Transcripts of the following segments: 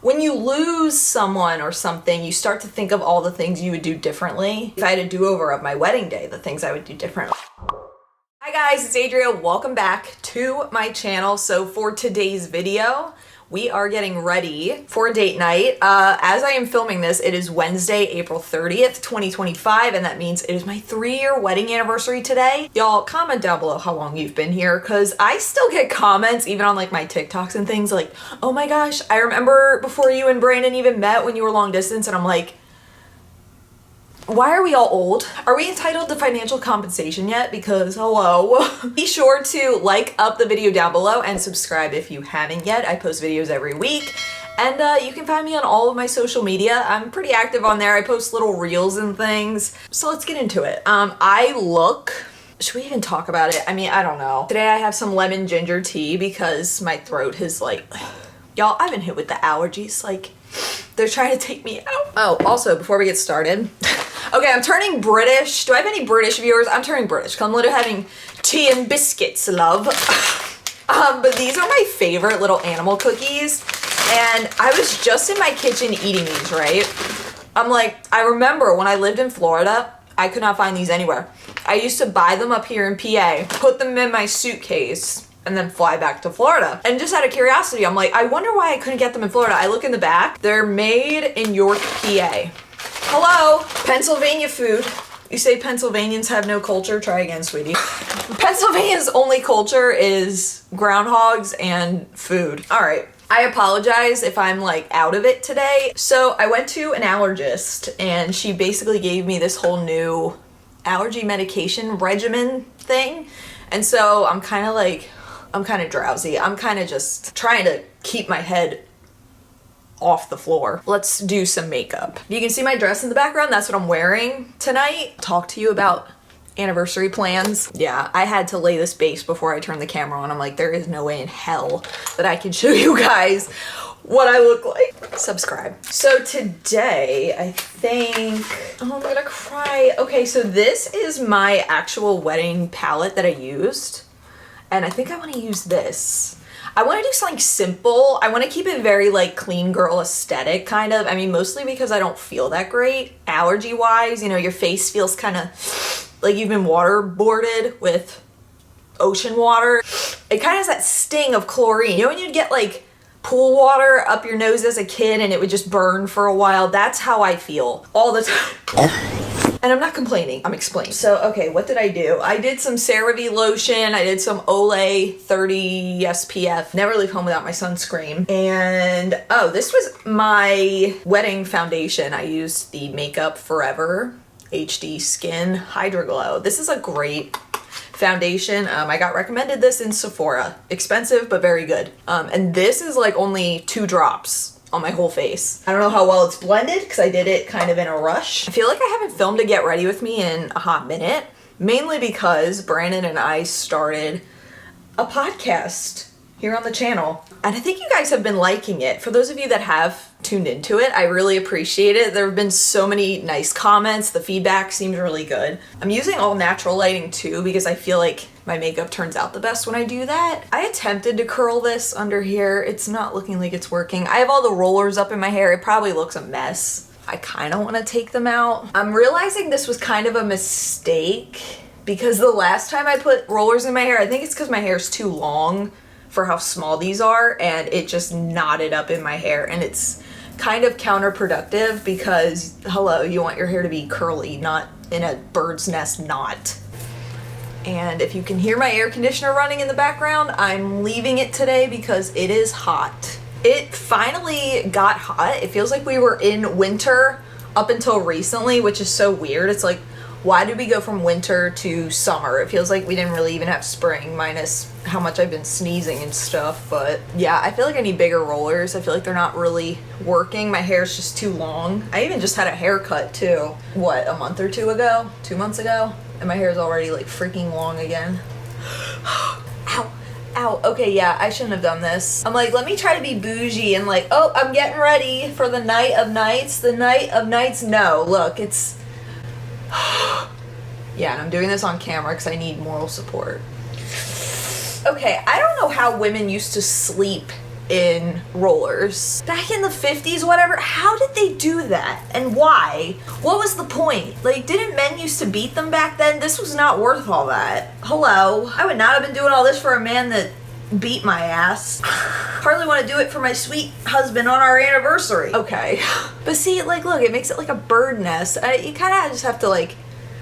When you lose someone or something, you start to think of all the things you would do differently. If I had a do-over of my wedding day, the things I would do differently. Hi guys, it's Adria. Welcome back to my channel. So for today's video, we are getting ready for a date night. As I am filming this, it is Wednesday, April 30th, 2025, and that means it is my 3-year wedding anniversary today. Y'all comment down below how long you've been here, because I still get comments, even on like my TikToks and things, like, oh my gosh, I remember before you and Brandon even met when you were long distance, and I'm like, why are we all old? Are we entitled to financial compensation yet? Because hello. Be sure to like up the video down below and subscribe if you haven't yet. I post videos every week. And you can find me on all of my social media. I'm pretty active on there. I post little reels and things. So let's get into it. Should we even talk about it? I mean, I don't know. Today I have some lemon ginger tea because my throat is like, y'all, I've been hit with the allergies. Like, they're trying to take me out. Oh, also, before we get started, okay, I'm turning British. Do I have any British viewers? I'm turning British because I'm literally having tea and biscuits, love. But these are my favorite little animal cookies. And I was just in my kitchen eating these, right? I'm like, I remember when I lived in Florida, I could not find these anywhere. I used to buy them up here in PA, put them in my suitcase, and then fly back to Florida. And just out of curiosity, I'm like, I wonder why I couldn't get them in Florida. I look in the back, they're made in York, PA. Hello, Pennsylvania food. You say Pennsylvanians have no culture? Try again, sweetie. Pennsylvania's only culture is groundhogs and food. All right, I apologize if I'm like out of it today. So I went to an allergist and she basically gave me this whole new allergy medication regimen thing. And so I'm kind of drowsy. I'm kind of just trying to keep my head off the floor. Let's do some makeup. You can see my dress in the background. That's what I'm wearing tonight. Talk to you about anniversary plans. Yeah, I had to lay this base before I turned the camera on. I'm like, there is no way in hell that I can show you guys what I look like. Subscribe. So today, I think, oh, I'm gonna cry. Okay, so this is my actual wedding palette that I used. And I think I want to use this. I want to do something simple. I want to keep it very like clean girl aesthetic kind of. I mean, mostly because I don't feel that great allergy wise. You know, your face feels kind of like you've been waterboarded with ocean water. It kind of has that sting of chlorine. You know when you'd get like pool water up your nose as a kid and it would just burn for a while? That's how I feel all the time. And I'm not complaining, I'm explaining. So, okay, what did I do? I did some CeraVe lotion, I did some Olay 30 SPF, never leave home without my sunscreen. And, oh, this was my wedding foundation. I used the Makeup Forever HD Skin Hydra Glow. This is a great foundation. I got recommended this in Sephora. Expensive, but very good. And this is like only 2 drops on my whole face. I don't know how well it's blended because I did it kind of in a rush. I feel like I haven't filmed a Get Ready With Me in a hot minute, mainly because Brandon and I started a podcast here on the channel. And I think you guys have been liking it. For those of you that have tuned into it, I really appreciate it. There have been so many nice comments. The feedback seems really good. I'm using all natural lighting too because I feel like my makeup turns out the best when I do that. I attempted to curl this under here. It's not looking like it's working. I have all the rollers up in my hair. It probably looks a mess. I kind of want to take them out. I'm realizing this was kind of a mistake because the last time I put rollers in my hair, I think it's because my hair is too long for how small these are, and it just knotted up in my hair, and it's kind of counterproductive because, hello, you want your hair to be curly, not in a bird's nest knot. And if you can hear my air conditioner running in the background, I'm leaving it today because it is hot. It finally got hot. It feels like we were in winter up until recently, which is so weird. It's like, why did we go from winter to summer? It feels like we didn't really even have spring, minus how much I've been sneezing and stuff. But yeah, I feel like I need bigger rollers. I feel like they're not really working. My hair's just too long. I even just had a haircut too. What, a month or 2 ago? 2 months ago? And my hair's already like freaking long again. Ow. Ow. Okay, yeah, I shouldn't have done this. I'm like, let me try to be bougie and like, oh, I'm getting ready for the night of nights. The night of nights. No, look, it's... Yeah, and I'm doing this on camera because I need moral support. Okay, I don't know how women used to sleep in rollers. Back in the 50s, whatever, how did they do that? And why? What was the point? Like, didn't men used to beat them back then? This was not worth all that. Hello. I would not have been doing all this for a man that beat my ass. Hardly want to do it for my sweet husband on our anniversary. Okay. But see, like, look, it makes it like a bird nest. You kind of just have to, like,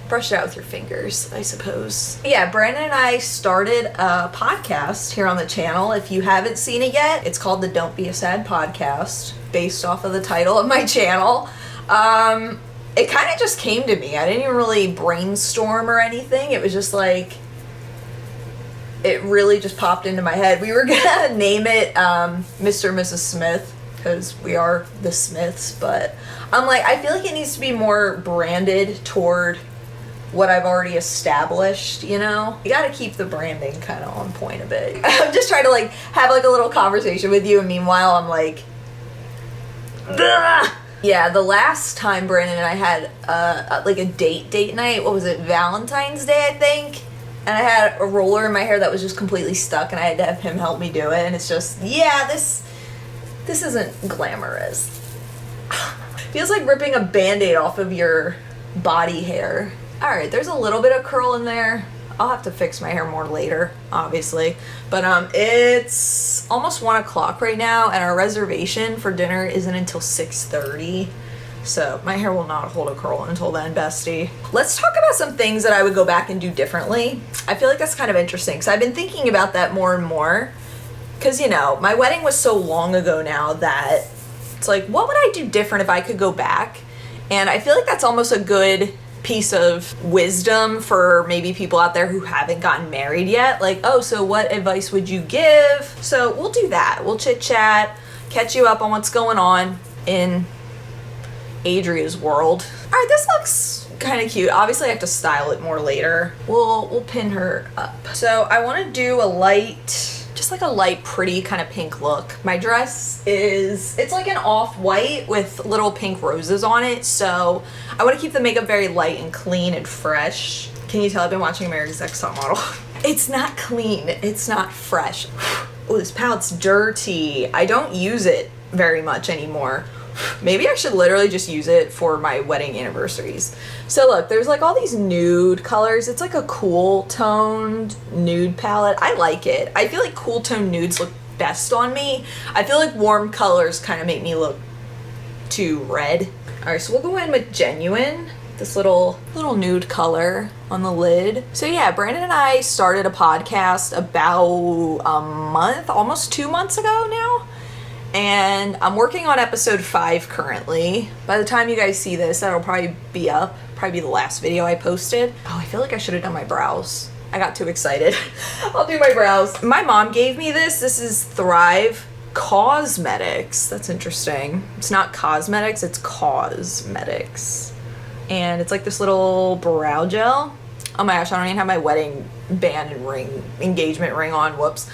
brush it out with your fingers, I suppose. Yeah, Brandon and I started a podcast here on the channel. If you haven't seen it yet, it's called the Don't Be a Sad Podcast, based off of the title of my channel. It kind of just came to me. I didn't even really brainstorm or anything. It was just like, it really just popped into my head. We were gonna name it Mr. and Mrs. Smith, because we are the Smiths, but I'm like, I feel like it needs to be more branded toward what I've already established, you know? You gotta keep the branding kind of on point a bit. I'm just trying to like have like a little conversation with you, and meanwhile I'm like, ugh! Yeah, the last time Brandon and I had like a date night, what was it, Valentine's Day, I think? And I had a roller in my hair that was just completely stuck, and I had to have him help me do it, and it's just, yeah, this isn't glamorous. Feels like ripping a Band-Aid off of your body hair. Alright, there's a little bit of curl in there. I'll have to fix my hair more later, obviously. But it's almost 1 o'clock right now, and our reservation for dinner isn't until 6:30. So my hair will not hold a curl until then, bestie. Let's talk about some things that I would go back and do differently. I feel like that's kind of interesting, because I've been thinking about that more and more. Because, you know, my wedding was so long ago now that it's like, what would I do different if I could go back? And I feel like that's almost a good piece of wisdom for maybe people out there who haven't gotten married yet. Like, oh, so what advice would you give? So we'll do that. We'll chit chat, catch you up on what's going on in Adria's world. All right, this looks kind of cute. Obviously I have to style it more later. We'll pin her up. So I want to do a light, just like a light pretty kind of pink look. My dress it's like an off-white with little pink roses on it, so I want to keep the makeup very light and clean and fresh. Can you tell I've been watching America's Next Top Model? It's not clean, it's not fresh. Oh, this palette's dirty. I don't use it very much anymore. Maybe I should literally just use it for my wedding anniversaries. So look, there's like all these nude colors. It's like a cool toned nude palette. I like it. I feel like cool toned nudes look best on me. I feel like warm colors kind of make me look too red. All right, so we'll go in with Genuine, this little nude color on the lid. So yeah, Brandon and I started a podcast about a month, almost 2 months ago now. And I'm working on episode 5 currently. By the time you guys see this, that'll probably be up. Probably be the last video I posted. Oh, I feel like I should have done my brows. I got too excited. I'll do my brows. My mom gave me this. This is Thrive Cosmetics. That's interesting. It's not cosmetics, it's cosmetics. And it's like this little brow gel. Oh my gosh, I don't even have my wedding band and ring, engagement ring on. Whoops.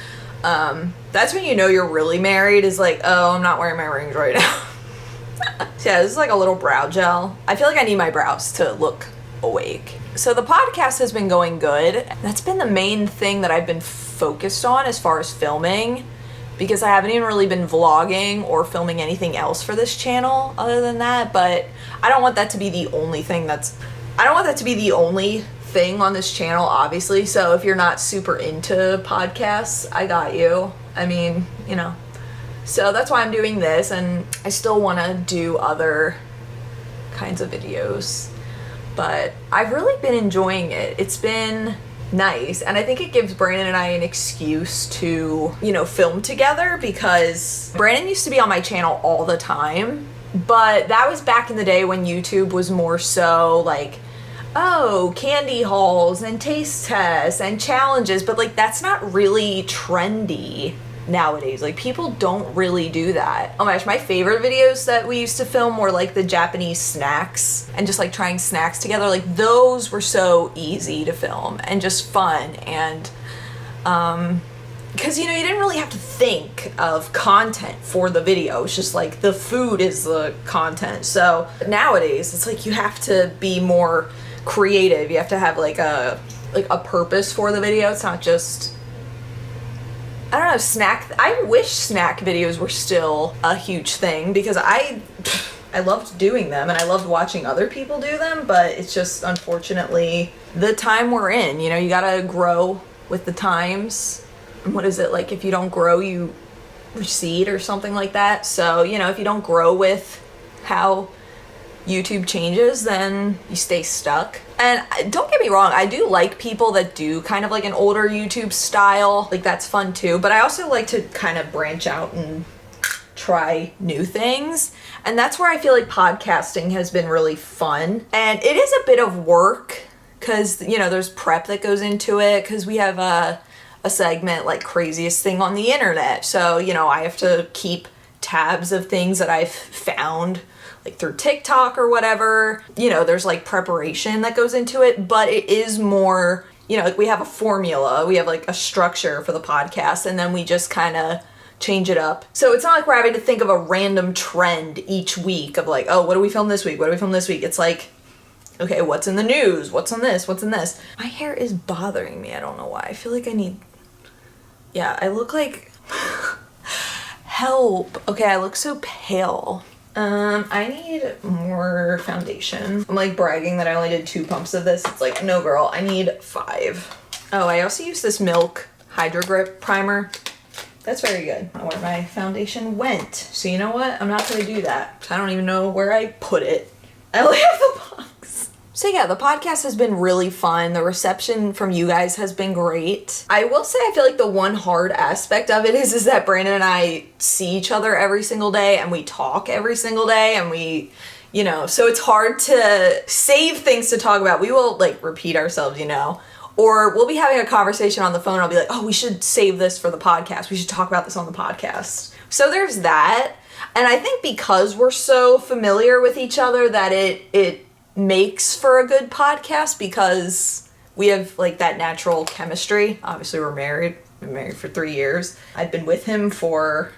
That's when you know you're really married, is like, oh, I'm not wearing my rings right now. So yeah, this is like a little brow gel. I feel like I need my brows to look awake. So the podcast has been going good. That's been the main thing that I've been focused on as far as filming, because I haven't even really been vlogging or filming anything else for this channel other than that. But I don't want that to be the only thing on this channel, obviously. So if you're not super into podcasts, I got you. I mean, you know. So that's why I'm doing this, and I still want to do other kinds of videos. But I've really been enjoying it. It's been nice, and I think it gives Brandon and I an excuse to, you know, film together, because Brandon used to be on my channel all the time, but that was back in the day when YouTube was more so like, oh, candy hauls and taste tests and challenges, but like that's not really trendy nowadays. Like, people don't really do that. Oh my gosh, my favorite videos that we used to film were like the Japanese snacks and just like trying snacks together. Like, those were so easy to film and just fun, and because, you know, you didn't really have to think of content for the video. It's just like the food is the content. So nowadays it's like you have to be more creative. You have to have like a purpose for the video. It's not just I don't know, I wish snack videos were still a huge thing because I loved doing them and I loved watching other people do them, but it's just unfortunately the time we're in, you know, you gotta grow with the times. And what is it, like if you don't grow, you recede or something like that. So, you know, if you don't grow with how YouTube changes, then you stay stuck. And don't get me wrong, I do like people that do kind of like an older YouTube style. Like that's fun too. But I also like to kind of branch out and try new things. And that's where I feel like podcasting has been really fun. And it is a bit of work because, you know, there's prep that goes into it because we have a segment like craziest thing on the internet. So, you know, I have to keep tabs of things that I've found like through TikTok or whatever. You know, there's like preparation that goes into it, but it is more, you know, like we have a formula, we have like a structure for the podcast, and then we just kind of change it up. So it's not like we're having to think of a random trend each week of like, oh, what do we film this week? What do we film this week? It's like, okay, what's in the news? What's on this? What's in this? My hair is bothering me. I don't know why. I feel like I need, yeah, I look like, help. Okay, I look so pale. I need more foundation. I'm like bragging that I only did 2 pumps of this. It's like, no girl, I need 5. Oh, I also use this Milk Hydro Grip primer. That's very good. I don't know where my foundation went. So you know what? I'm not gonna do that. I don't even know where I put it. I only have the box. So yeah, the podcast has been really fun. The reception from you guys has been great. I will say I feel like the one hard aspect of it is that Brandon and I see each other every single day and we talk every single day and we, you know, so it's hard to save things to talk about. We will like repeat ourselves, you know, or we'll be having a conversation on the phone and I'll be like, oh, we should save this for the podcast. We should talk about this on the podcast. So there's that. And I think because we're so familiar with each other that it makes for a good podcast because we have like that natural chemistry. Obviously we're married. Been married for 3 years. I've been with him for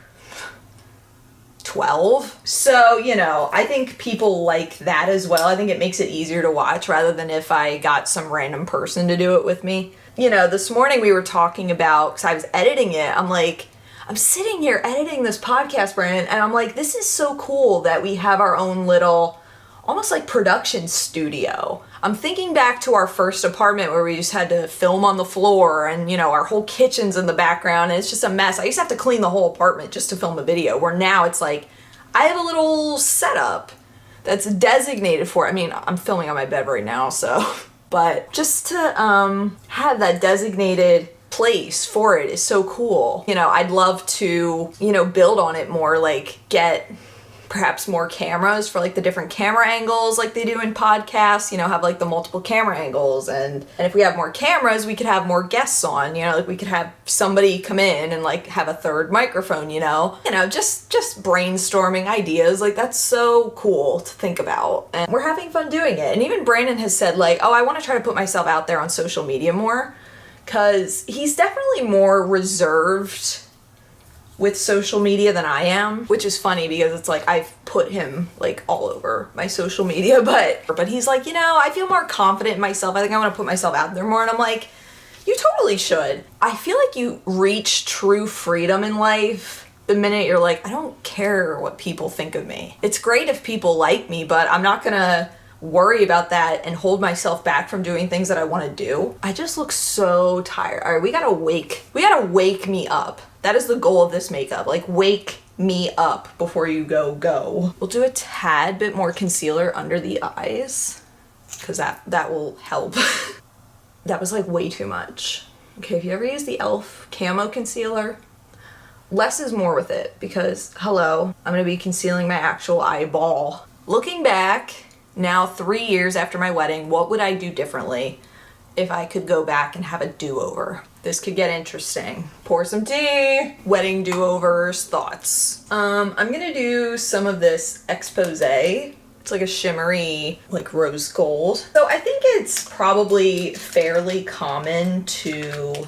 12. So, you know, I think people like that as well. I think it makes it easier to watch rather than if I got some random person to do it with me. You know, this morning we were talking about, because I was editing it, I'm like, I'm sitting here editing this podcast, Brandon, and I'm like, this is so cool that we have our own little, almost like production studio. I'm thinking back to our first apartment where we just had to film on the floor and, you know, our whole kitchen's in the background and it's just a mess. I used to have to clean the whole apartment just to film a video, where now it's like, I have a little setup that's designated for, I mean, I'm filming on my bed right now, so, but just to have that designated place for it is so cool. You know, I'd love to, you know, build on it more, like get perhaps more cameras for like the different camera angles like they do in podcasts, you know, have like the multiple camera angles, and if we have more cameras we could have more guests on, you know, like we could have somebody come in and like have a third microphone, you know, just brainstorming ideas. Like that's so cool to think about, and we're having fun doing it. And even Brandon has said like, oh, I want to try to put myself out there on social media more, because he's definitely more reserved with social media than I am, which is funny because it's like I've put him like all over my social media, but he's like, you know, I feel more confident in myself. I think I want to put myself out there more. And I'm like, you totally should. I feel like you reach true freedom in life the minute you're like, I don't care what people think of me. It's great if people like me, but I'm not gonna worry about that and hold myself back from doing things that I want to do. I just look so tired. All right, we gotta wake me up. That is the goal of this makeup. Like, wake me up before you go. We'll do a tad bit more concealer under the eyes, because that will help. That was like way too much. Okay, if you ever use the e.l.f. camo concealer, less is more with it, because hello, I'm gonna be concealing my actual eyeball. Looking back, now 3 years after my wedding, what would I do differently if I could go back and have a do-over? This could get interesting. Pour some tea. Wedding do-overs, thoughts. I'm gonna do some of this expose. It's like a shimmery, like rose gold. So I think it's probably fairly common to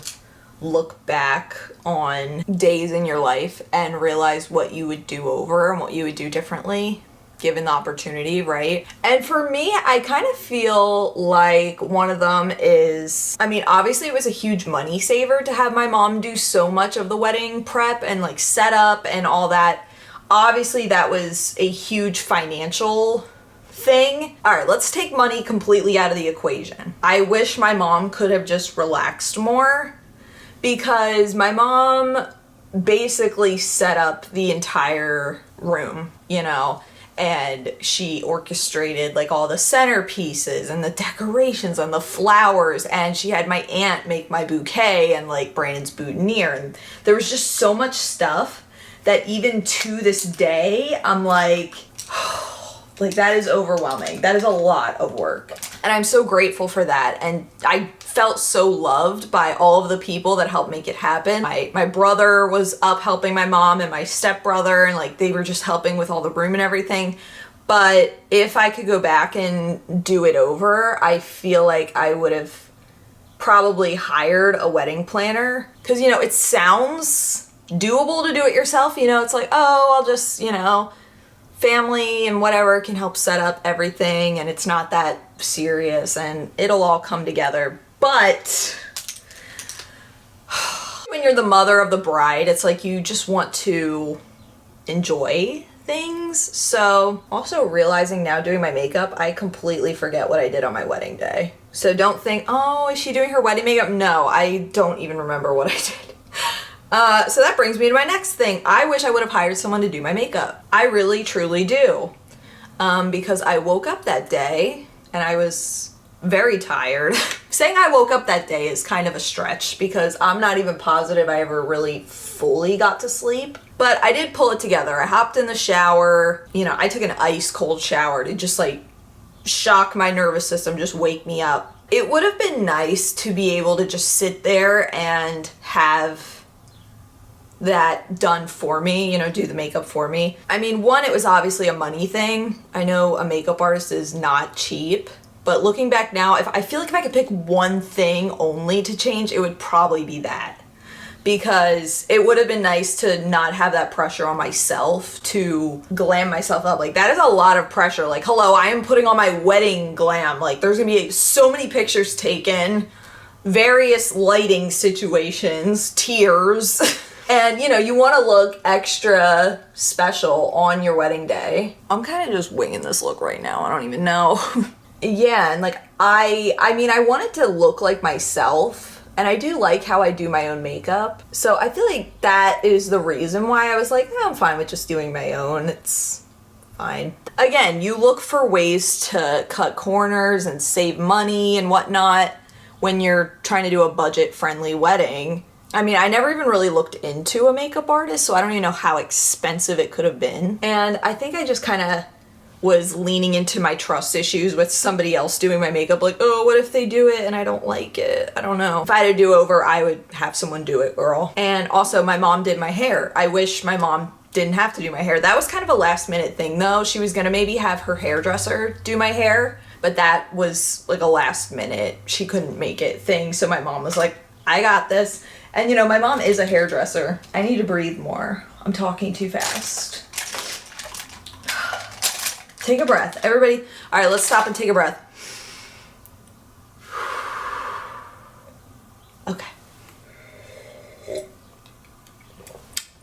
look back on days in your life and realize what you would do over and what you would do differently. given the opportunity, right? And for me, I kind of feel like one of them is, I mean, obviously it was a huge money saver to have my mom do so much of the wedding prep and like setup and all that. Obviously that was a huge financial thing. All right, let's take money completely out of the equation. I wish my mom could have just relaxed more, because my mom basically set up the entire room, you know, and she orchestrated like all the centerpieces and the decorations and the flowers, and she had my aunt make my bouquet and like Brandon's boutonniere, and there was just so much stuff that even to this day I'm like, like that is overwhelming. That is a lot of work. And I'm so grateful for that. And I felt so loved by all of the people that helped make it happen. My brother was up helping my mom, and my stepbrother, and like they were just helping with all the room and everything. But if I could go back and do it over, I feel like I would have probably hired a wedding planner. Because, you know, it sounds doable to do it yourself. You know, it's like, oh, I'll just, you know, family and whatever can help set up everything, and it's not that serious and it'll all come together. But when you're the mother of the bride, it's like you just want to enjoy things. So also realizing now doing my makeup, I completely forget what I did on my wedding day. So don't think, oh, is she doing her wedding makeup? No, I don't even remember what I did. So that brings me to my next thing. I wish I would have hired someone to do my makeup. I really, truly do. Because I woke up that day and I was very tired. Saying I woke up that day is kind of a stretch, because I'm not even positive I ever really fully got to sleep. But I did pull it together. I hopped in the shower. You know, I took an ice cold shower to just like shock my nervous system, just wake me up. It would have been nice to be able to just sit there and have that done for me, you know, do the makeup for me. I mean, one, it was obviously a money thing. I know a makeup artist is not cheap, but looking back now, I feel like if I could pick one thing only to change, it would probably be that. Because it would have been nice to not have that pressure on myself to glam myself up. Like, that is a lot of pressure. Like, hello, I am putting on my wedding glam. Like, there's gonna be so many pictures taken, various lighting situations, tears. And, you know, you want to look extra special on your wedding day. I'm kind of just winging this look right now. I don't even know. Yeah, and like, I mean, I wanted to look like myself, and I do like how I do my own makeup. So I feel like that is the reason why I was like, I'm fine with just doing my own. It's fine. Again, you look for ways to cut corners and save money and whatnot when you're trying to do a budget-friendly wedding. I mean, I never even really looked into a makeup artist, so I don't even know how expensive it could have been. And I think I just kind of was leaning into my trust issues with somebody else doing my makeup. Like, oh, what if they do it and I don't like it? I don't know. If I had a do-over, I would have someone do it, girl. And also, my mom did my hair. I wish my mom didn't have to do my hair. That was kind of a last-minute thing, though. She was gonna maybe have her hairdresser do my hair, but that was like a last-minute, she couldn't make it thing. So my mom was like, I got this. And you know, my mom is a hairdresser. I need to breathe more. I'm talking too fast. Take a breath, everybody. All right, let's stop and take a breath. Okay.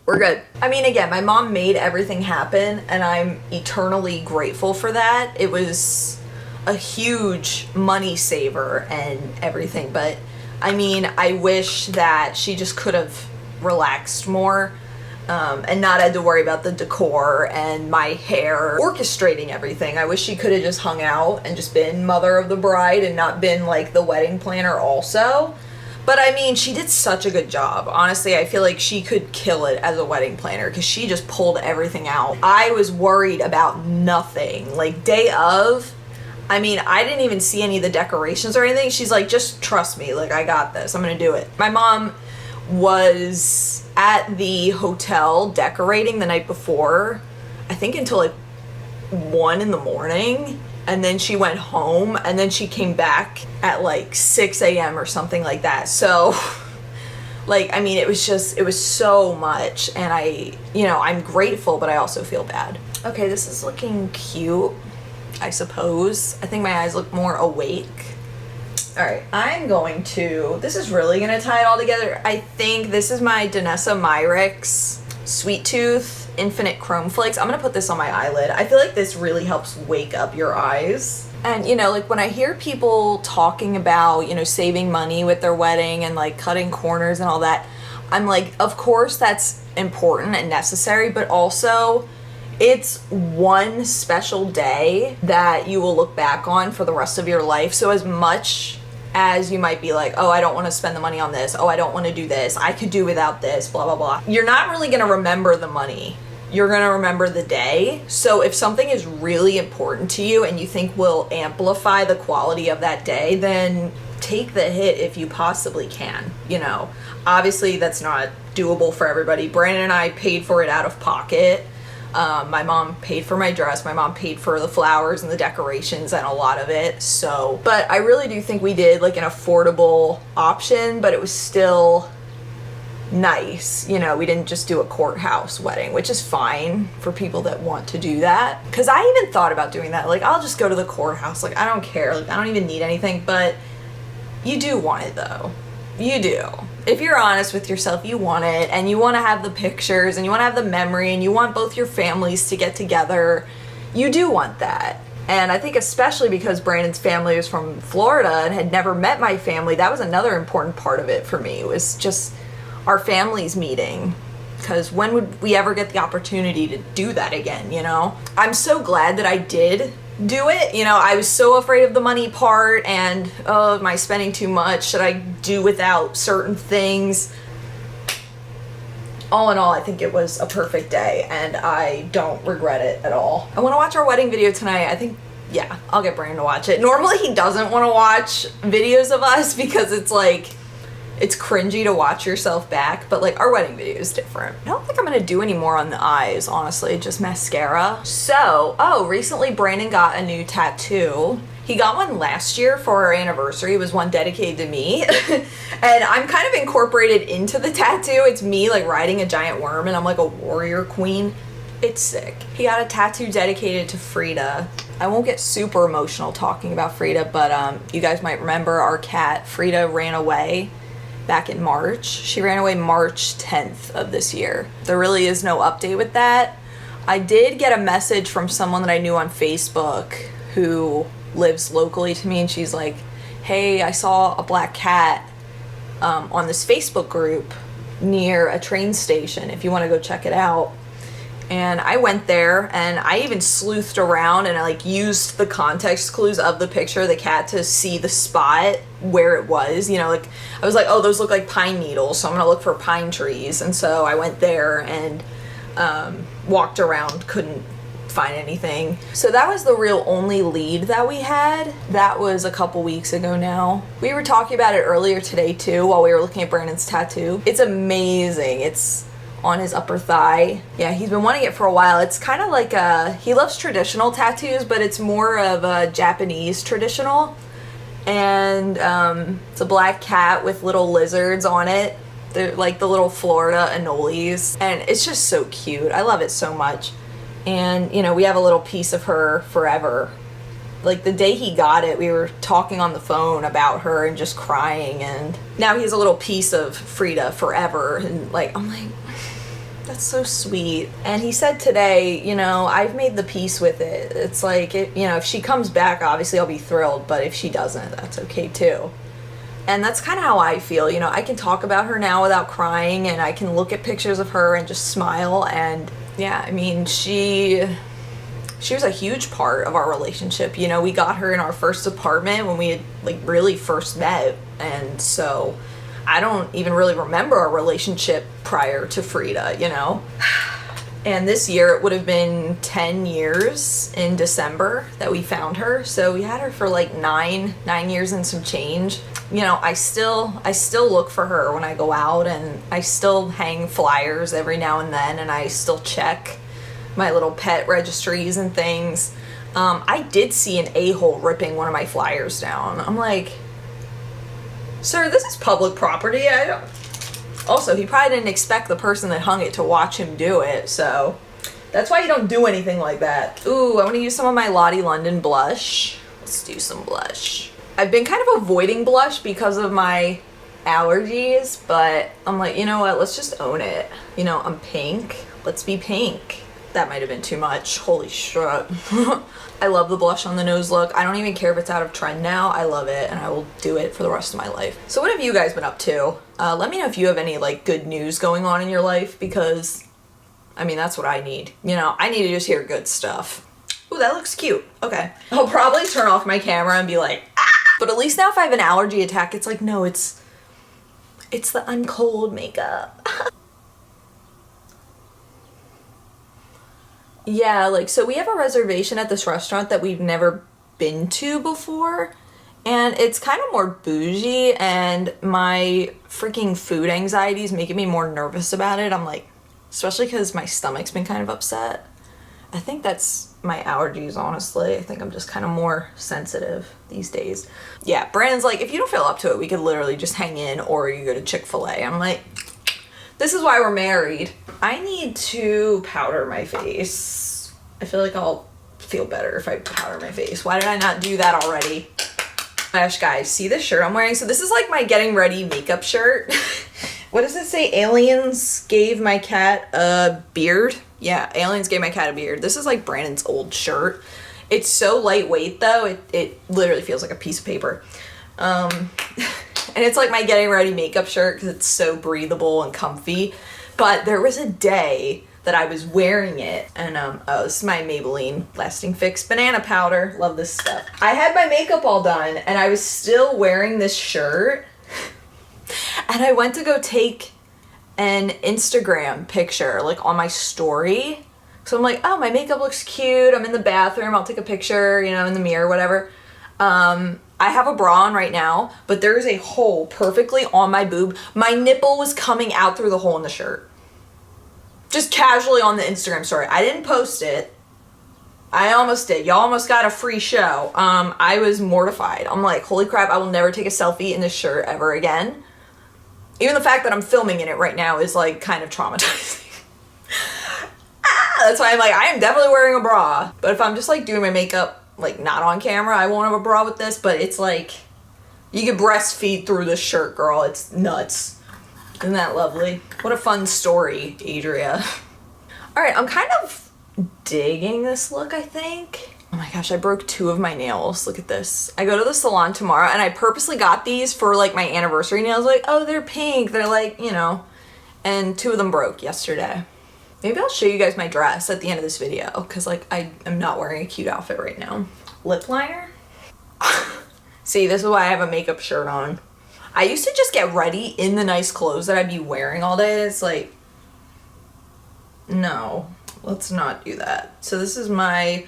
We're good. I mean, again, my mom made everything happen, and I'm eternally grateful for that. It was a huge money saver and everything, but I mean, I wish that she just could have relaxed more and not had to worry about the decor and my hair, orchestrating everything. I wish she could have just hung out and just been mother of the bride and not been like the wedding planner also. But I mean, she did such a good job. Honestly, I feel like she could kill it as a wedding planner because she just pulled everything out. I was worried about nothing. Like, day of, I mean, I didn't even see any of the decorations or anything. She's like, just trust me. Like, I got this. I'm going to do it. My mom was at the hotel decorating the night before, I think until like 1 in the morning. And then she went home, and then she came back at like 6 a.m. or something like that. So, like, I mean, it was so much. And I'm grateful, but I also feel bad. Okay, this is looking cute, I suppose. I think my eyes look more awake. All right, I'm going to, this is really gonna tie it all together. I think this is my Danessa Myricks Sweet Tooth Infinite Chrome Flakes. I'm gonna put this on my eyelid. I feel like this really helps wake up your eyes. And you know, like when I hear people talking about, you know, saving money with their wedding and like cutting corners and all that, I'm like, of course that's important and necessary, but also it's one special day that you will look back on for the rest of your life. So as much as you might be like, oh, I don't want to spend the money on this, oh, I don't want to do this, I could do without this, blah, blah, blah. You're not really going to remember the money. You're going to remember the day. So if something is really important to you and you think will amplify the quality of that day, then take the hit if you possibly can. You know, obviously that's not doable for everybody. Brandon and I paid for it out of pocket. My mom paid for my dress, my mom paid for the flowers and the decorations and a lot of it, so, but I really do think we did like an affordable option, but it was still nice. You know, we didn't just do a courthouse wedding, which is fine for people that want to do that, because I even thought about doing that, like I'll just go to the courthouse, like I don't care, like I don't even need anything, but you do want it though. You do. If you're honest with yourself, you want it, and you want to have the pictures, and you want to have the memory, and you want both your families to get together. You do want that. And I think especially because Brandon's family is from Florida and had never met my family, that was another important part of it for me, was just our families meeting. Because when would we ever get the opportunity to do that again, you know? I'm so glad that I did do it. You know, I was so afraid of the money part and, oh, am I spending too much? Should I do without certain things? All in all, I think it was a perfect day and I don't regret it at all. I want to watch our wedding video tonight. I think, yeah, I'll get Brandon to watch it. Normally he doesn't want to watch videos of us because it's like, it's cringy to watch yourself back, but like our wedding video is different. I don't think I'm gonna do any more on the eyes, honestly, just mascara. So, oh, recently Brandon got a new tattoo. He got one last year for our anniversary. It was one dedicated to me. And I'm kind of incorporated into the tattoo. It's me like riding a giant worm and I'm like a warrior queen. It's sick. He got a tattoo dedicated to Freda. I won't get super emotional talking about Freda, but you guys might remember our cat, Freda, ran away back in March. She ran away March 10th of this year. There really is no update with that. I did get a message from someone that I knew on Facebook who lives locally to me, and she's like, hey, I saw a black cat on this Facebook group near a train station if you want to go check it out. And I went there and I even sleuthed around and I like used the context clues of the picture of the cat to see the spot where it was. You know, like I was like, oh, those look like pine needles, so I'm gonna look for pine trees. And so I went there and walked around, couldn't find anything. So that was the real only lead that we had. That was a couple weeks ago now. We were talking about it earlier today too while we were looking at Brandon's tattoo. It's amazing. It's on his upper thigh. Yeah, he's been wanting it for a while. It's kind of like he loves traditional tattoos, but it's more of a Japanese traditional. And it's a black cat with little lizards on it. They're like the little Florida anoles. And it's just so cute. I love it so much. And, you know, we have a little piece of her forever. Like the day he got it, we were talking on the phone about her and just crying. And now he has a little piece of Freda forever. And like, I'm like, that's so sweet. And he said today, you know, I've made the peace with it. It's like, you know, if she comes back, obviously I'll be thrilled, but if she doesn't, that's okay too. And that's kind of how I feel. You know, I can talk about her now without crying, and I can look at pictures of her and just smile. And yeah, I mean, she was a huge part of our relationship. You know, we got her in our first apartment when we had like really first met, and so I don't even really remember our relationship prior to Freda, you know? And this year it would have been 10 years in December that we found her. So we had her for like nine years and some change. You know, I still look for her when I go out, and I still hang flyers every now and then, and I still check my little pet registries and things. I did see an a-hole ripping one of my flyers down. I'm like, sir, this is public property. I don't. Also, he probably didn't expect the person that hung it to watch him do it, so That's why you don't do anything like that. Ooh, I want to use some of my Lottie London blush. Let's do some blush. I've been kind of avoiding blush because of my allergies, but I'm like, you know what? Let's just own it. You know, I'm pink. Let's be pink. That might have been too much. Holy shit. I love the blush on the nose look. I don't even care if it's out of trend now. I love it and I will do it for the rest of my life. So what have you guys been up to? Let me know if you have any like good news going on in your life, because I mean, that's what I need. You know, I need to just hear good stuff. Ooh, that looks cute. Okay. I'll probably turn off my camera and be like, ah! But at least now if I have an allergy attack, it's like, no, it's the I'm cold makeup. Yeah, like, so we have a reservation at this restaurant that we've never been to before, and it's kind of more bougie, and my freaking food anxiety is making me more nervous about it. I'm like, especially because my stomach's been kind of upset. I think that's my allergies, honestly. I think I'm just kind of more sensitive these days. Yeah, Brandon's like, if you don't feel up to it, we could literally just hang in, or you go to Chick-fil-A. I'm like, this is why we're married. I need to powder my face. I feel like I'll feel better if I powder my face. Why did I not do that already? Gosh, guys, see this shirt I'm wearing? So this is like my getting ready makeup shirt. What does it say? Aliens gave my cat a beard. Yeah, aliens gave my cat a beard. This is like Brandon's old shirt. It's so lightweight though. It literally feels like a piece of paper. And it's like my getting ready makeup shirt because it's so breathable and comfy. But there was a day that I was wearing it, and oh, this is my Maybelline Lasting Fix banana powder. Love this stuff. I had my makeup all done and I was still wearing this shirt, and I went to go take an Instagram picture like on my story. So I'm like, oh, my makeup looks cute. I'm in the bathroom. I'll take a picture, you know, in the mirror, whatever. I have a bra on right now, but there is a hole perfectly on my boob. My nipple was coming out through the hole in the shirt. Just casually on the Instagram story. I didn't post it. I almost did. Y'all almost got a free show. I was mortified. I'm like, holy crap, I will never take a selfie in this shirt ever again. Even the fact that I'm filming in it right now is like kind of traumatizing. That's why I'm like, I am definitely wearing a bra. But if I'm just like doing my makeup like not on camera, I won't have a bra with this, but it's like, you can breastfeed through this shirt, girl. It's nuts. Isn't that lovely? What a fun story, Adria. All right, I'm kind of digging this look, I think. Oh my gosh, I broke 2 of my nails. Look at this. I go to the salon tomorrow, and I purposely got these for like my anniversary nails. Like, oh, they're pink. They're like, you know, and 2 of them broke yesterday. Maybe I'll show you guys my dress at the end of this video, because like I am not wearing a cute outfit right now. Lip liner? See, this is why I have a makeup shirt on. I used to just get ready in the nice clothes that I'd be wearing all day. It's like, no, let's not do that. So this is my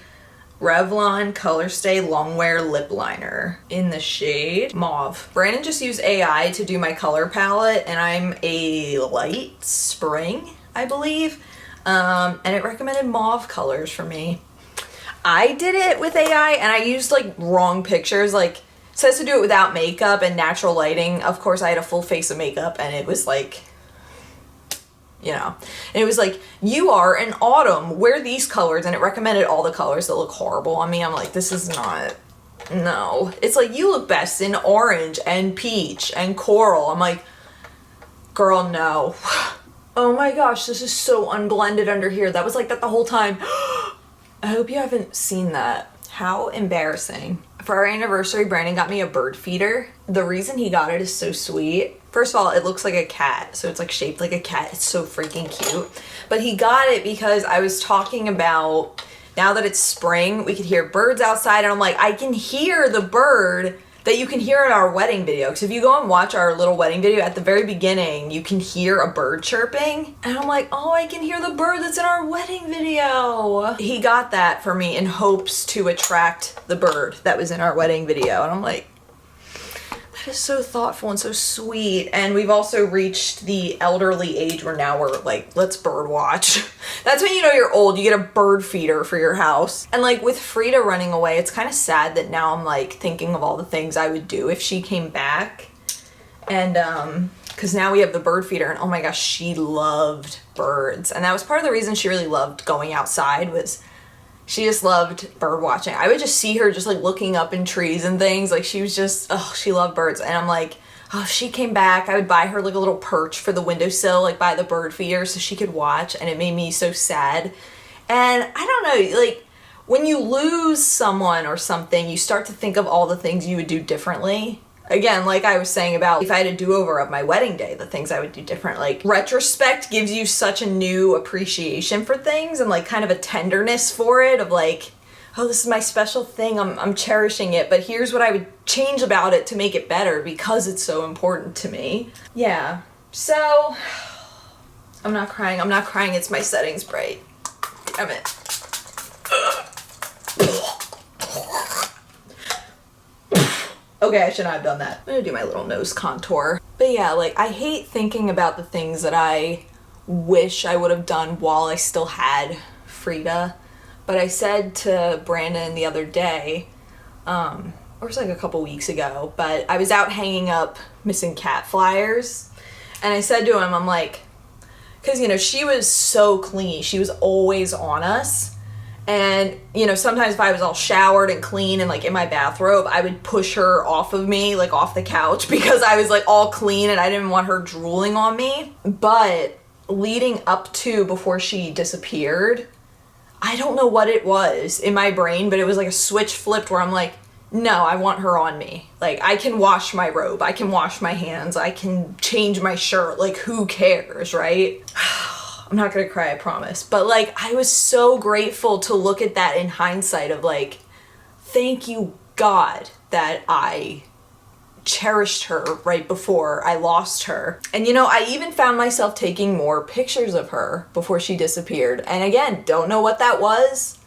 Revlon Color Stay Longwear Lip Liner in the shade Mauve. Brandon just used AI to do my color palette, and I'm a light spring, I believe. And it recommended mauve colors for me. I did it with AI and I used like wrong pictures. Like, it says to do it without makeup and natural lighting. Of course I had a full face of makeup, and it was like, you know, and it was like, you are in autumn, wear these colors, and it recommended all the colors that look horrible on me. I'm like, this is not, no. It's like, you look best in orange and peach and coral. I'm like, girl, no. Oh my gosh, this is so unblended under here. That was like that the whole time. I hope you haven't seen that. How embarrassing. For our anniversary, Brandon got me a bird feeder. The reason he got it is so sweet. First of all, it looks like a cat, so it's like shaped like a cat. It's so freaking cute. But he got it because I was talking about, now that it's spring, we could hear birds outside, and I'm like, I can hear the bird that you can hear in our wedding video. Because if you go and watch our little wedding video, at the very beginning, you can hear a bird chirping. And I'm like, oh, I can hear the bird that's in our wedding video. He got that for me in hopes to attract the bird that was in our wedding video. And I'm like, that is so thoughtful and so sweet. And we've also reached the elderly age where now we're like, let's bird watch. That's when you know you're old. You get a bird feeder for your house. And like with Freda running away, it's kind of sad that now I'm like thinking of all the things I would do if she came back. And because now we have the bird feeder, and oh my gosh, she loved birds. And that was part of the reason she really loved going outside, was she just loved bird watching. I would just see her just like looking up in trees and things. Like she was just, oh, she loved birds. And I'm like, oh, if she came back, I would buy her like a little perch for the windowsill, like by the bird feeder, so she could watch. And it made me so sad. And I don't know, like when you lose someone or something, you start to think of all the things you would do differently. Again, like I was saying about if I had a do-over of my wedding day, the things I would do different. Like retrospect gives you such a new appreciation for things and like kind of a tenderness for it of like, oh, this is my special thing, I'm cherishing it, but here's what I would change about it to make it better because it's so important to me. Yeah, so I'm not crying, it's my setting spray. Damn it. Okay, I should not have done that. I'm gonna do my little nose contour. But yeah, like I hate thinking about the things that I wish I would have done while I still had Freda. But I said to Brandon the other day, or it was like a couple weeks ago, but I was out hanging up missing cat flyers. And I said to him, I'm like, because, you know, she was so clean. She was always on us. And, you know, sometimes if I was all showered and clean and like in my bathrobe, I would push her off of me, like off the couch, because I was like all clean and I didn't want her drooling on me. But leading up to before she disappeared, I don't know what it was in my brain, but it was like a switch flipped where I'm like, no, I want her on me. Like I can wash my robe, I can wash my hands, I can change my shirt, like who cares, right? I'm not gonna cry, I promise. But like, I was so grateful to look at that in hindsight of like, thank you God that I cherished her right before I lost her. And you know, I even found myself taking more pictures of her before she disappeared. And again, don't know what that was.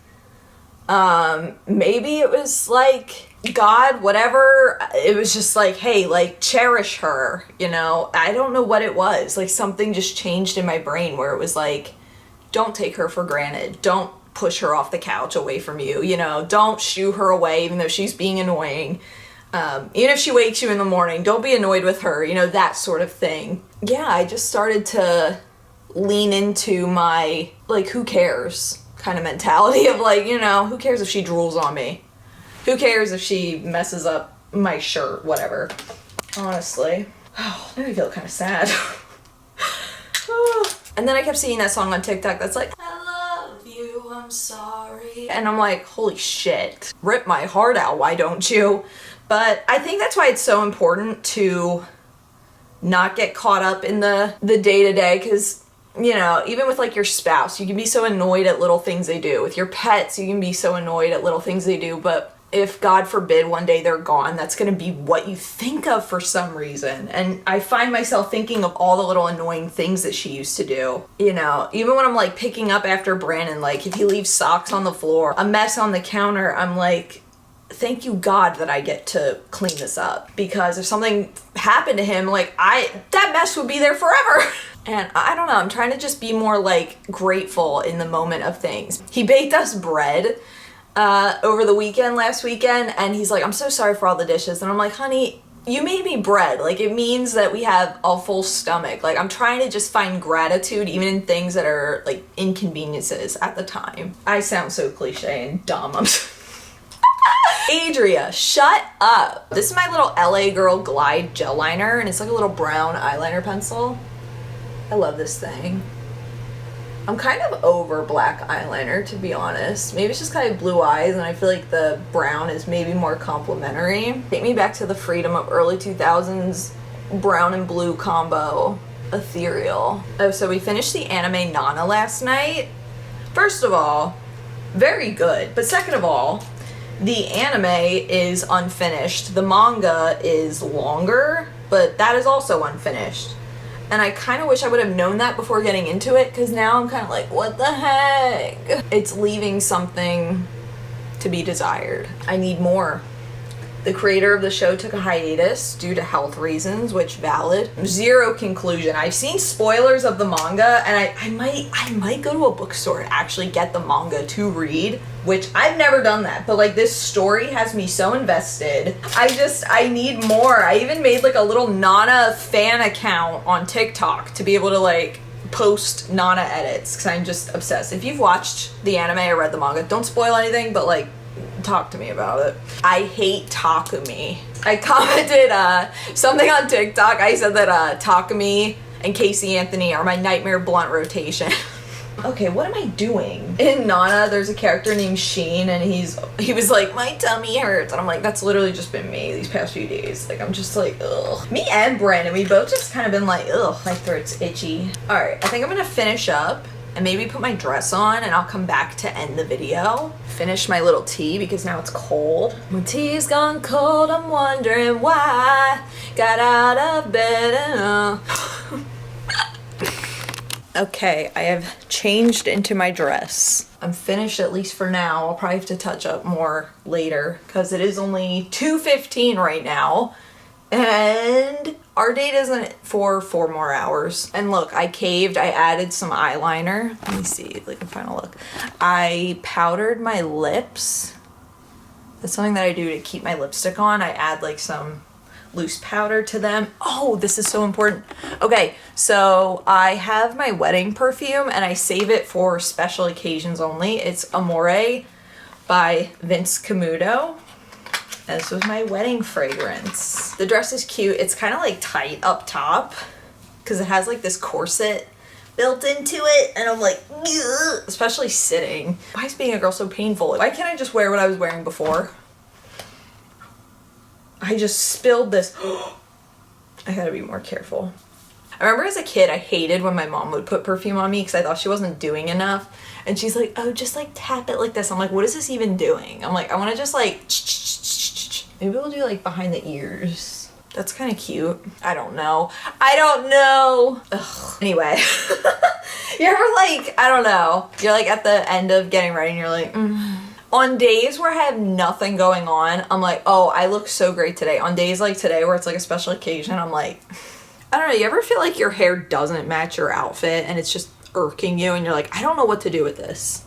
Maybe it was like God, whatever. It was just like, hey, like cherish her, you know? I don't know what it was. Like something just changed in my brain where it was like, don't take her for granted. Don't push her off the couch away from you, you know? Don't shoo her away even though she's being annoying. Even if she wakes you in the morning, don't be annoyed with her, you know, that sort of thing. Yeah, I just started to lean into my, like, who cares kind of mentality of like, you know, who cares if she drools on me? Who cares if she messes up my shirt, whatever. Honestly. Oh, now I feel kind of sad. And then I kept seeing that song on TikTok that's like, I love you, I'm sorry. And I'm like, holy shit. Rip my heart out, why don't you? But I think that's why it's so important to not get caught up in the day-to-day, because, you know, even with like your spouse, you can be so annoyed at little things they do. With your pets, you can be so annoyed at little things they do, but if God forbid one day they're gone, that's gonna be what you think of for some reason. And I find myself thinking of all the little annoying things that she used to do. You know, even when I'm like picking up after Brandon, like if he leaves socks on the floor, a mess on the counter, I'm like, thank you God that I get to clean this up, because if something happened to him, like that mess would be there forever. And I don't know, I'm trying to just be more like grateful in the moment of things. He baked us bread over the weekend, last weekend, and he's like, I'm so sorry for all the dishes. And I'm like, honey, you made me bread. Like it means that we have a full stomach. Like I'm trying to just find gratitude even in things that are like inconveniences at the time. I sound so cliche and dumb. Adria, shut up. This is my little LA Girl Glide gel liner, and it's like a little brown eyeliner pencil. I love this thing. I'm kind of over black eyeliner, to be honest. Maybe it's just kind of blue eyes, and I feel like the brown is maybe more complimentary. Take me back to the freedom of early 2000s brown and blue combo. Ethereal. Oh, so we finished the anime Nana last night. First of all, very good. But second of all, the anime is unfinished. The manga is longer, but that is also unfinished. And I kind of wish I would have known that before getting into it, because now I'm kind of like, what the heck? It's leaving something to be desired. I need more. The creator of the show took a hiatus due to health reasons, which valid. Zero conclusion. I've seen spoilers of the manga, and I might go to a bookstore and actually get the manga to read, which I've never done that, but like this story has me so invested. I need more. I even made like a little Nana fan account on TikTok to be able to like post Nana edits, because I'm just obsessed. If you've watched the anime or read the manga, don't spoil anything, but like talk to me about it. I hate Takumi. I commented something on TikTok. I said that Takumi and Casey Anthony are my nightmare blunt rotation. Okay, what am I doing? In Nana, there's a character named Sheen, and he was like, my tummy hurts. And I'm like, that's literally just been me these past few days. Like, I'm just like, ugh. Me and Brandon, we both just kind of been like, ugh, my throat's itchy. All right, I think I'm gonna finish up and maybe put my dress on, and I'll come back to end the video. Finish my little tea because now it's cold. My tea's gone cold, I'm wondering why. Got out of bed and Okay, I have changed into my dress. I'm finished, at least for now. I'll probably have to touch up more later because it is only 2:15 right now. And our date isn't for 4 more hours. And look, I caved. I added some eyeliner. Let me see, like a final look. I powdered my lips. That's something that I do to keep my lipstick on. I add like some loose powder to them. Oh, this is so important. Okay, so I have my wedding perfume and I save it for special occasions only. It's Amore by Vince Camuto. And this was my wedding fragrance. The dress is cute. It's kind of like tight up top because it has like this corset built into it. And I'm like, ugh, especially sitting. Why is being a girl so painful? Why can't I just wear what I was wearing before? I just spilled this. I gotta be more careful. I remember as a kid, I hated when my mom would put perfume on me because I thought she wasn't doing enough. And she's like, oh, just like tap it like this. I'm like, what is this even doing? I'm like, I want to just like, maybe we'll do like behind the ears. That's kind of cute. I don't know. Ugh. Anyway, you ever like, I don't know, you're like at the end of getting ready and you're like, On days where I have nothing going on, I'm like, oh, I look so great today. On days like today where it's like a special occasion, I'm like, I don't know, you ever feel like your hair doesn't match your outfit and it's just irking you and you're like, I don't know what to do with this.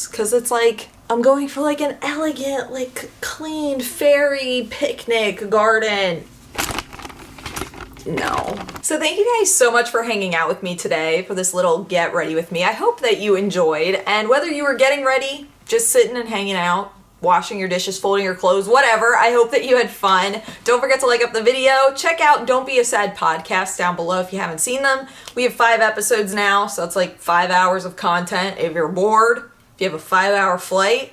Because it's like, I'm going for like an elegant, like clean fairy picnic garden. No. So thank you guys so much for hanging out with me today for this little get ready with me. I hope that you enjoyed, and whether you were getting ready, just sitting and hanging out, washing your dishes, folding your clothes, whatever, I hope that you had fun. Don't forget to like up the video. Check out Don't Be a Sad podcast down below if you haven't seen them. We have 5 episodes now, so it's like 5 hours of content. If you're bored, if you have a 5-hour flight,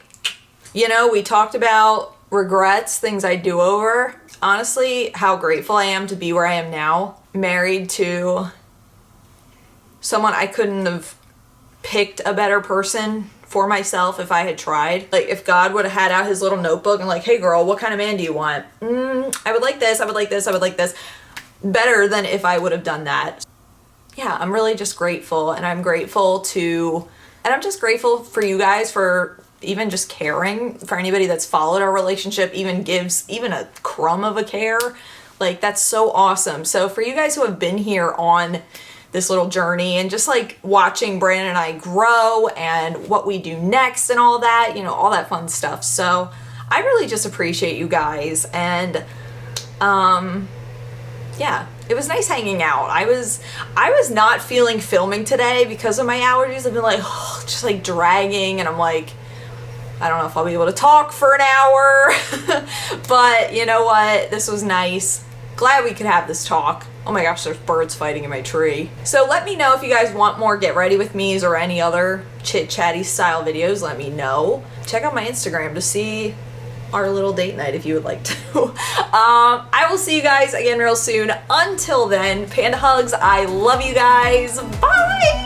you know, we talked about regrets, things I do over. Honestly, how grateful I am to be where I am now, married to someone I couldn't have picked a better person for myself if I had tried. Like, if God would have had out his little notebook and like, hey girl, what kind of man do you want? I would like this, I would like this, I would like this. Better than if I would have done that. Yeah, I'm really just grateful, and I'm just grateful for you guys for even just caring, for anybody that's followed our relationship, even gives even a crumb of a care. Like, that's so awesome. So for you guys who have been here on this little journey and just like watching Brandon and I grow and what we do next and all that, you know, all that fun stuff. So I really just appreciate you guys. And yeah, it was nice hanging out. I was not feeling filming today because of my allergies. I've been like, oh, just like dragging, and I'm like, I don't know if I'll be able to talk for an hour, but you know what? This was nice. Glad we could have this talk. Oh my gosh, there's birds fighting in my tree. So let me know if you guys want more Get Ready With Me's or any other chit-chatty style videos. Let me know. Check out my Instagram to see our little date night if you would like to. I will see you guys again real soon. Until then, panda hugs. I love you guys. Bye!